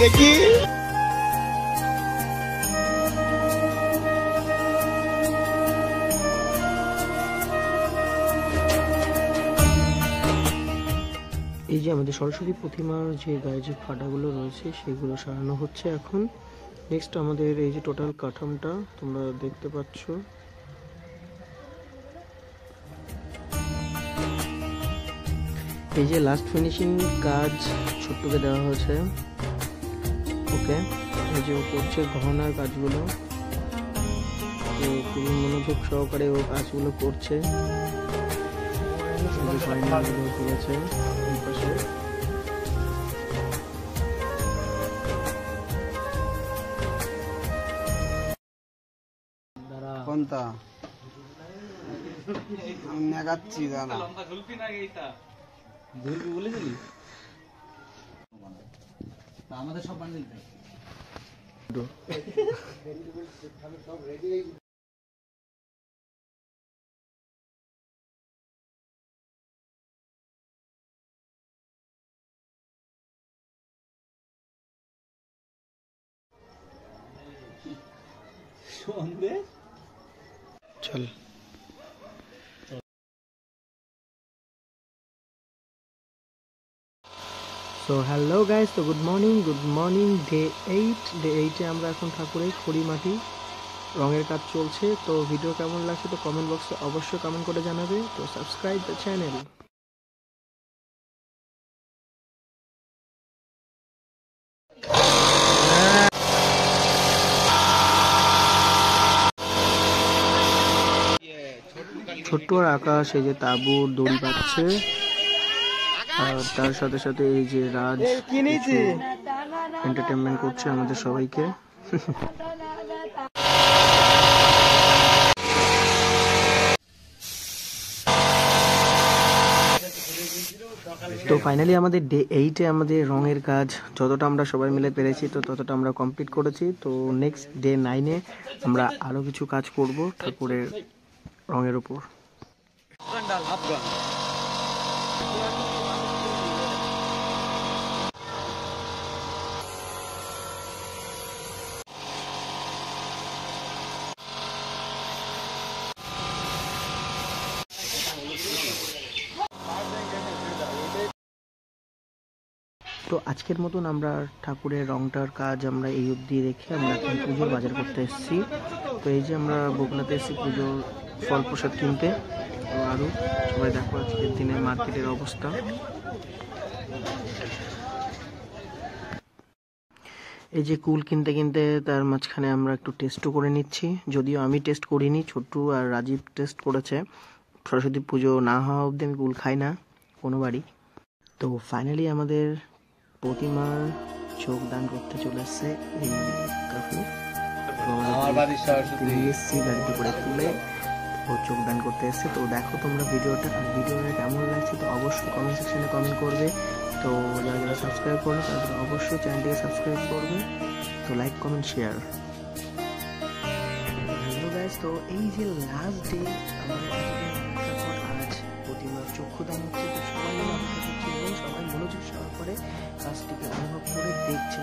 দেখি। এই যে আমাদের সরস্বতী প্রতিমার যে গায়ে যে ফাটাগুলো রয়েছে সেগুলো সারানো হচ্ছে এখন। নেক্সট আমাদের এই যে টোটাল কাঠামোটা তোমরা দেখতে পাচ্ছ। এই যে লাস্ট ফিনিশিং কাজ ছোট্টকে দেওয়া হয়েছে ওকে। এই যে ও করছে গহনার কাজগুলো, তো খুবই মনোযোগ সহকারে ও কাজগুলো করছে। করেছে এই পাশে কোনটা আমি নেগাচ্ছি দাঁড়া ধরবি বলেছিলি আমাদের সব বান্ডিল দেয় চল। সো হ্যালো গাইস, তো গুড মর্নিং ডে 8 আমরা এখন ঠাকুরের খড়ি মাটি রঙের কাজ চলছে। তো ভিডিও কেমন লাগছে তো কমেন্ট বক্সে অবশ্যই কমেন্ট করে জানাবে। তো সাবস্ক্রাইব দ্য চ্যানেল। ছোট্ট আর আকাশ এই যে তাঁবুর দড়ি পাচ্ছে, আর তার সাথে সাথে এই যে রাজ এন্টারটেনমেন্ট করছে আমাদের সবাইকে। তো ফাইনালি আমাদের ডে 8-এ আমাদের রঙের কাজ যতটা আমরা সবাই মিলে পেরেছি তো ততটা আমরা কমপ্লিট করেছি। তো নেক্সট ডে 9-এ আমরা আরও কিছু কাজ করব ঠাকুরের রঙের উপর। তো আজকের মতন আমরা ঠাকুরের রংটার কাজ আমরা এই অবধি রেখে আমরা এখন পুজোর বাজার করতে এসেছি। তো এই যে আমরা বগুড়াতে এসেছি পুজোর ফল প্রসাদ কিনতে। তো আরও সবাই দেখো আজকের দিনে মার্কেটের অবস্থা। এই যে কুল কিনতে কিনতে তার মাঝখানে আমরা একটু টেস্টও করে নিচ্ছি, যদিও আমি টেস্ট করিনি, ছোট্টু আর রাজীব টেস্ট করেছে। সরস্বতী পুজো না হওয়া অবধি আমি কুল খাই না কোনোবারই। তো ফাইনালি আমাদের প্রতিমার চোখ দান করতে চলে এসছে এই কাকু। গাড়িতে করে তুলে ও চোখ দান করতে এসছে। তো দেখো তোমরা ভিডিওটা কেমন লাগছে তো অবশ্যই কমেন্ট সেকশনে কমেন্ট করবে। তো যারা যারা সাবস্ক্রাইব করবে তাদের অবশ্যই চ্যানেলটিকে সাবস্ক্রাইব করবে। তো like comment share. Hello guys, তো এই যে লাস্ট ডে আমাদের আজ প্রতিমার চক্ষুদান হচ্ছে। তো সবাই মনোযোগ সহকারে কাজটিকে অনুভব করে দেখছে।